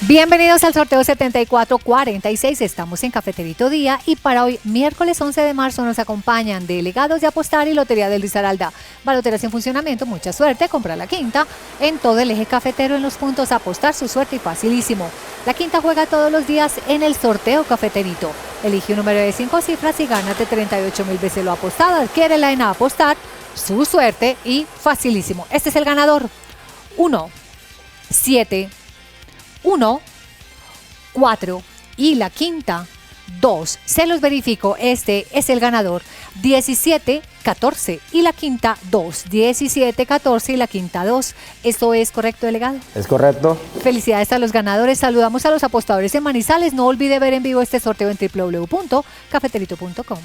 Bienvenidos al sorteo 7446, estamos en Cafeterito Día y para hoy, miércoles 11 de marzo, nos acompañan Delegados de Apostar y Lotería de Risaralda. Baloteras en funcionamiento, mucha suerte, compra la quinta. En todo el eje cafetero en los puntos, apostar su suerte y facilísimo. La quinta juega todos los días en el sorteo Cafeterito. Elige un número de 5 cifras y gánate 38.000 veces lo apostado. Adquiérela en Apostar, su suerte y facilísimo. Este es el ganador. 1, 7, 1, 4 y la quinta 2. Se los verifico, este es el ganador. 17, 14 y la quinta 2. 17, 14 y la quinta 2. ¿Esto es correcto, delegado? Es correcto. Felicidades a los ganadores. Saludamos a los apostadores en Manizales. No olvide ver en vivo este sorteo en www.cafeterito.com.